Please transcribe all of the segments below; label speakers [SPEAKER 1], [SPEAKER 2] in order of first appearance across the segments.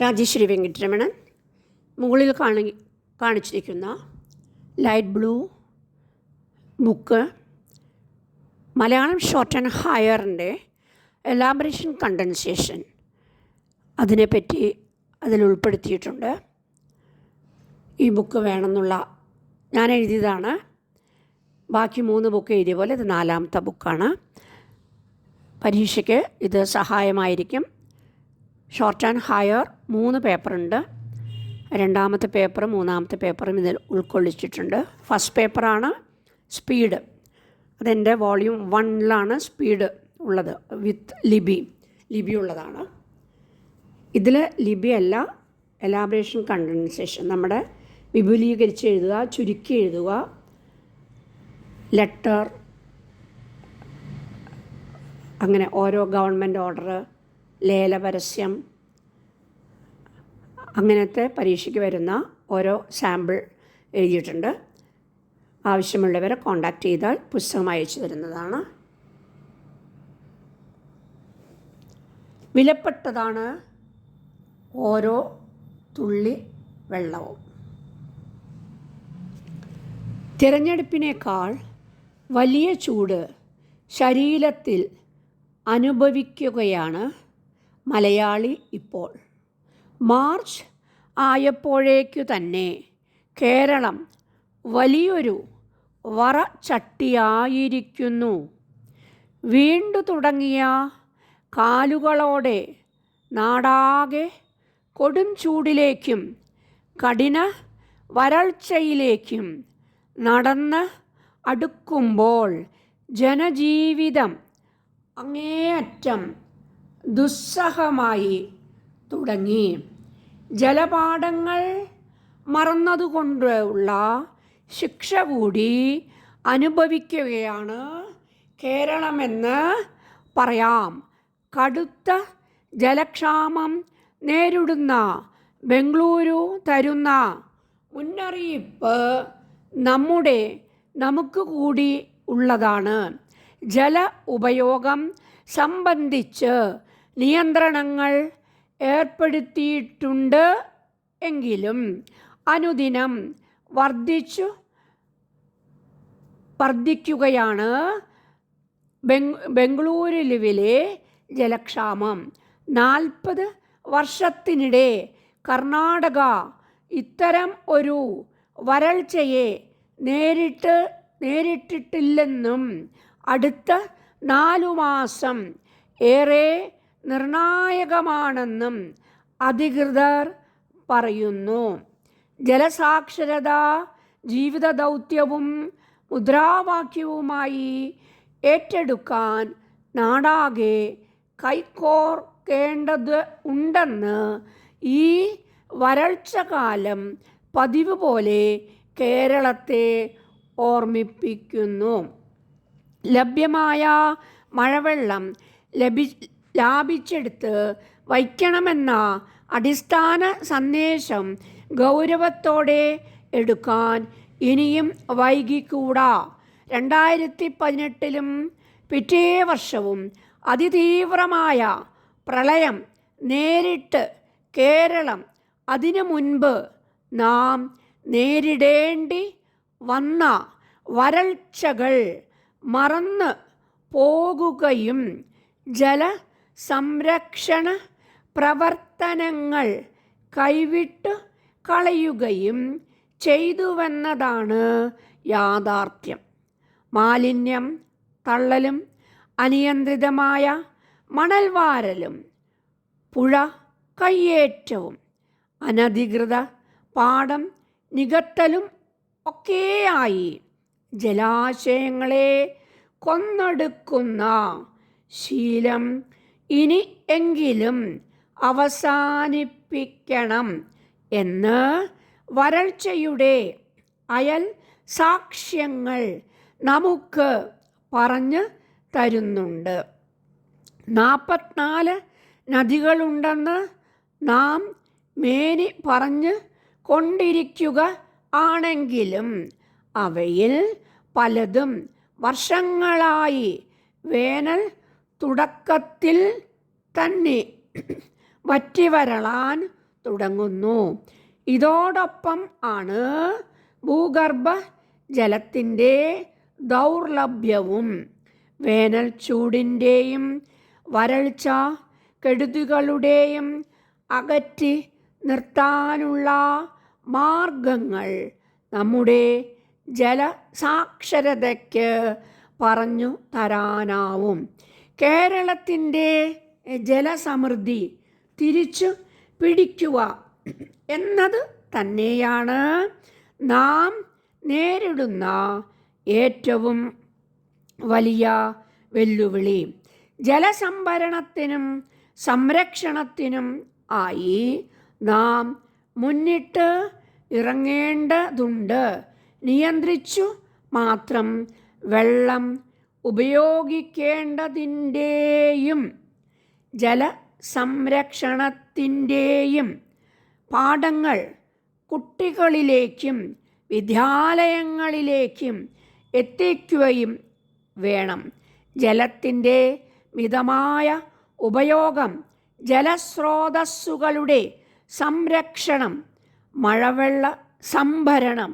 [SPEAKER 1] രാജേശ്വരി വെങ്കിട്ടരമണൻ മുകളിൽ കാണിച്ചിരിക്കുന്ന light blue book Malayalam short and ഹയറിൻ്റെ എലാബറേഷൻ കണ്ടൻസേഷൻ അതിനെപ്പറ്റി അതിൽ ഉൾപ്പെടുത്തിയിട്ടുണ്ട്. ഈ ബുക്ക് വേണമെന്നുള്ള ഞാൻ എഴുതിയതാണ്. ബാക്കി 3 ബുക്ക് എഴുതിയ പോലെ ഇത് 4ാമത്തെ ബുക്കാണ്. പരീക്ഷയ്ക്ക് ഇത് സഹായമായിരിക്കും. ഷോർട്ട് ആൻഡ് ഹയർ 3 പേപ്പറുണ്ട്. 2ാമത്തെ പേപ്പറും 3ാമത്തെ പേപ്പറും ഇതിൽ ഉൾക്കൊള്ളിച്ചിട്ടുണ്ട്. ഫസ്റ്റ് പേപ്പറാണ് സ്പീഡ്. അതെൻ്റെ വോളിയൂം 1ലാണ് സ്പീഡ് ഉള്ളത് വിത്ത് ലിബി ഉള്ളതാണ്. ഇതിൽ ലിബി അല്ല, എലാബറേഷൻ കണ്ടൻസേഷൻ. നമ്മുടെ വിപുലീകരിച്ച് എഴുതുക, ചുരുക്കി എഴുതുക, ലെറ്റർ, അങ്ങനെ ഓരോ ഗവൺമെൻറ് ഓർഡർ, ലേലപരസ്യം, അങ്ങനത്തെ പരീക്ഷയ്ക്ക് വരുന്ന ഓരോ സാമ്പിൾ എഴുതിയിട്ടുണ്ട്. ആവശ്യമുള്ളവരെ കോൺടാക്റ്റ് ചെയ്താൽ പുസ്തകം അയച്ചു തരുന്നതാണ്. വിലപ്പെട്ടതാണ് ഓരോ തുള്ളി വെള്ളവും. തിരഞ്ഞെടുപ്പിനേക്കാൾ വലിയ ചൂട് ശരീരത്തിൽ അനുഭവിക്കുകയാണ് മലയാളി ഇപ്പോൾ. മാർച്ച് ആയപ്പോഴേക്കു തന്നെ കേരളം വലിയൊരു വറചട്ടിയായിരിക്കുന്നു. വീണ്ടു തുടങ്ങിയ കാലുകളോടെ നാടാകെ കൊടും ചൂടിലേക്കും കഠിന വരൾച്ചയിലേക്കും നടന്ന് അടുക്കുമ്പോൾ ജനജീവിതം അങ്ങേയറ്റം ദുസ്സഹമായി തുടങ്ങി. ജലപാഠങ്ങൾ മറന്നതുകൊണ്ടുള്ള ശിക്ഷ കൂടി അനുഭവിക്കുകയാണ് കേരളമെന്ന് പറയാം. കടുത്ത ജലക്ഷാമം നേരിടുന്ന ബംഗളൂരു തരുന്ന മുന്നറിയിപ്പ് നമുക്ക് കൂടി ഉള്ളതാണ്. ജല ഉപയോഗം സംബന്ധിച്ച് നിയന്ത്രണങ്ങൾ ഏർപ്പെടുത്തിയിട്ടുണ്ട് എങ്കിലും അനുദിനം വർദ്ധിക്കുകയാണ് ബംഗളൂരുവിലെ ജലക്ഷാമം. 40 വർഷത്തിനിടെ കർണാടക ഇത്തരം ഒരു വരൾച്ചയെ നേരിട്ടിട്ടില്ലെന്നും അടുത്ത 4 മാസം ഏറെ നിർണായകമാണെന്നും അധികൃതർ പറയുന്നു. ജലസാക്ഷരത ജീവിത ദൗത്യവും മുദ്രാവാക്യവുമായി ഏറ്റെടുക്കാൻ നാടാകെ കൈകോർക്കേണ്ടത് ഉണ്ടെന്ന് ഈ വരൾച്ചകാലം പതിവ് പോലെ കേരളത്തെ ഓർമ്മിപ്പിക്കുന്നു. ലഭ്യമായ മഴവെള്ളം ലാഭിച്ചെടുത്ത് വയ്ക്കണമെന്ന അടിസ്ഥാന സന്ദേശം ഗൗരവത്തോടെ എടുക്കാൻ ഇനിയും വൈകിക്കൂടാ. 2018 പിറ്റേ വർഷവും അതിതീവ്രമായ പ്രളയം നേരിട്ട് കേരളം അതിനു മുൻപ് നാം നേരിടേണ്ടി വന്ന വരൾച്ചകൾ മറന്ന് പോകുകയും ജലസംരക്ഷണ പ്രവർത്തനങ്ങൾ കൈവിട്ടു കളയുകയും ചെയ്തുവെന്നതാണ് യാഥാർത്ഥ്യം. മാലിന്യം തള്ളലും അനിയന്ത്രിതമായ മണൽവാരലും പുഴ കയ്യേറ്റവും അനധികൃത പാടം നികത്തലും ഒക്കെയായി ജലാശയങ്ങളെ കൊന്നൊടുക്കുന്ന ശീലം ഇനി എങ്കിലും അവസാനിപ്പിക്കണം എന്ന് വരൾച്ചയുടെ അയൽ സാക്ഷ്യങ്ങൾ നമുക്ക് പറഞ്ഞു തരുന്നുണ്ട്. 44 നദികളുണ്ടെന്ന് നാം മേനി പറഞ്ഞു കൊണ്ടിരിക്കുക ആണെങ്കിലും അവയിൽ പലതും വർഷങ്ങളായി വേനൽ തുടക്കത്തിൽ തന്നെ വറ്റിവരളാൻ തുടങ്ങുന്നു. ഇതോടൊപ്പം ആണ് ഭൂഗർഭ ജലത്തിൻ്റെ ദൗർലഭ്യവും വേനൽ ചൂടിൻ്റെയും വരൾച്ച കെടുതികളുടെയും അകറ്റി നിർത്താനുള്ള മാർഗങ്ങൾ നമ്മുടെ ജലസാക്ഷരതയ്ക്ക് പറഞ്ഞു തരാനാവും. കേരളത്തിൻ്റെ ജലസമൃദ്ധി തിരിച്ചു പിടിക്കുക എന്നത് തന്നെയാണ് നാം നേരിടുന്ന ഏറ്റവും വലിയ വെല്ലുവിളി. ജലസംഭരണത്തിനും സംരക്ഷണത്തിനും ആയി നാം മുന്നിട്ട് ഇറങ്ങേണ്ടതുണ്ട്. നിയന്ത്രിച്ചു മാത്രം വെള്ളം ഉപയോഗിക്കേണ്ടതിൻ്റെയും ജലസംരക്ഷണത്തിൻ്റെയും പാഠങ്ങൾ കുട്ടികളിലേക്കും വിദ്യാലയങ്ങളിലേക്കും എത്തിക്കുകയും വേണം. ജലത്തിൻ്റെ മിതമായ ഉപയോഗം, ജലസ്രോതസ്സുകളുടെ സംരക്ഷണം, മഴവെള്ള സംഭരണം,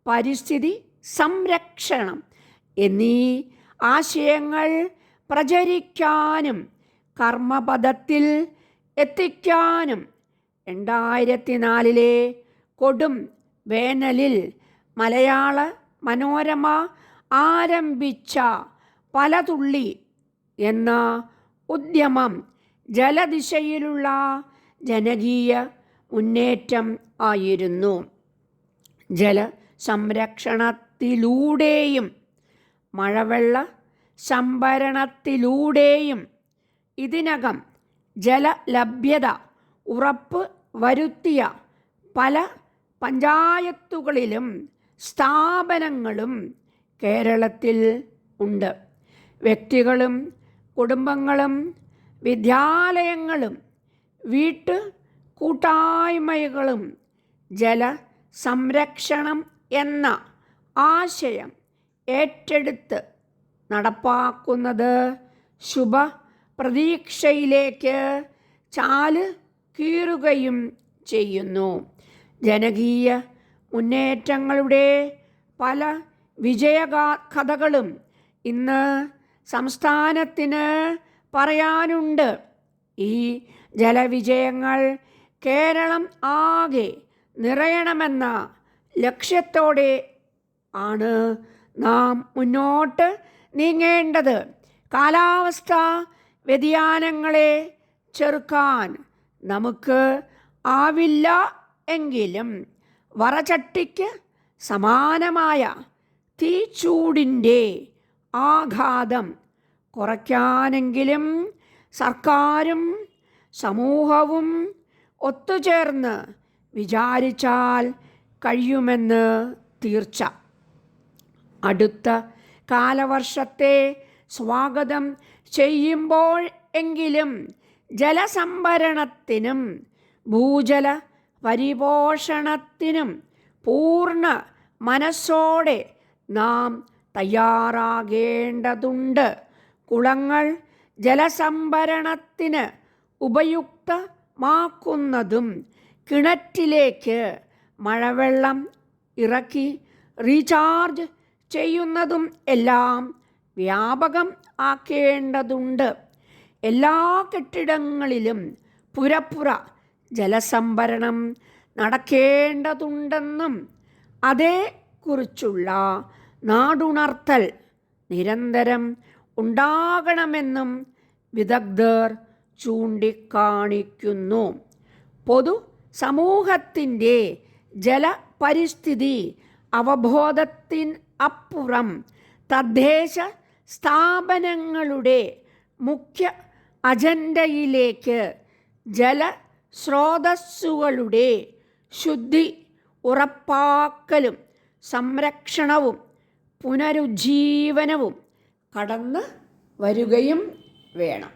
[SPEAKER 1] പരിസ്ഥിതി സംരക്ഷണം എന്നീ ആശയങ്ങൾ പ്രചരിക്കാനും കർമ്മപദത്തിൽ എത്തിക്കാനും 2004 കൊടും വേനലിൽ മലയാള മനോരമ ആരംഭിച്ച പലതുള്ളി എന്ന ഉദ്യമം ജലദിശയിലുള്ള ജനകീയ മുന്നേറ്റം ആയിരുന്നു. ജലസംരക്ഷണത്തിലൂടെയും മഴവെള്ള സംഭരണത്തിലൂടെയും ഇതിനകം ജലലഭ്യത ഉറപ്പ് വരുത്തിയ പല പഞ്ചായത്തുകളിലും സ്ഥാപനങ്ങളും കേരളത്തിൽ ഉണ്ട്. വ്യക്തികളും കുടുംബങ്ങളും വിദ്യാലയങ്ങളും വീട്ടു കൂട്ടായ്മകളും ജലസംരക്ഷണം എന്ന ആശയം ഏറ്റെടുത്ത് നടപ്പാക്കുന്നത് ശുഭപ്രതീക്ഷയിലേക്ക് ചാല് കീറുകയും ചെയ്യുന്നു. ജനകീയ മുന്നേറ്റങ്ങളുടെ പല വിജയകഥകളും ഇന്ന് സംസ്ഥാനത്തിന് പറയാനുണ്ട്. ഈ ജലവിജയങ്ങൾ കേരളം ആകെ നിറയണമെന്ന ലക്ഷ്യത്തോടെ ആണ് നാം മുന്നോട്ട് നീങ്ങേണ്ടത്. കാലാവസ്ഥാ വ്യതിയാനങ്ങളെ ചെറുക്കാൻ നമുക്ക് ആവില്ല എങ്കിലും വറചട്ടിക്ക് സമാനമായ തീച്ചൂടിൻ്റെ ആഘാതം കുറയ്ക്കാനെങ്കിലും സർക്കാരും സമൂഹവും ഒത്തുചേർന്ന് വിചാരിച്ചാൽ കഴിയുമെന്ന് തീർച്ച. അടുത്ത കാലവർഷത്തെ സ്വാഗതം ചെയ്യുമ്പോൾ എങ്കിലും ജലസംഭരണത്തിനും ഭൂജല പരിപോഷണത്തിനും പൂർണ്ണ മനസ്സോടെ നാം തയ്യാറാകേണ്ടതുണ്ട്. കുളങ്ങൾ ജലസംഭരണത്തിന് ഉപയുക്തമാക്കുന്നതും കിണറ്റിലേക്ക് മഴവെള്ളം ഇറക്കി റീചാർജ് ചെയ്യുന്നതും എല്ലാം വ്യാപകം ആക്കേണ്ടതുണ്ട്. എല്ലാ കെട്ടിടങ്ങളിലും പുരപ്പുറ ജലസംഭരണം നടക്കേണ്ടതുണ്ടെന്നും അതേക്കുറിച്ചുള്ള നാടുണർത്തൽ നിരന്തരം ഉണ്ടാകണമെന്നും വിദഗ്ധർ ചൂണ്ടിക്കാണിക്കുന്നു. പൊതു സമൂഹത്തിൻ്റെ ജലപരിസ്ഥിതി അവബോധത്തിനപ്പുറം തദ്ദേശ സ്ഥാപനങ്ങളുടെ മുഖ്യ അജണ്ടയിലേക്ക് ജലസ്രോതസ്സുകളുടെ ശുദ്ധി ഉറപ്പാക്കലും സംരക്ഷണവും പുനരുജ്ജീവനവും കടന്നു വരികയും വേണം.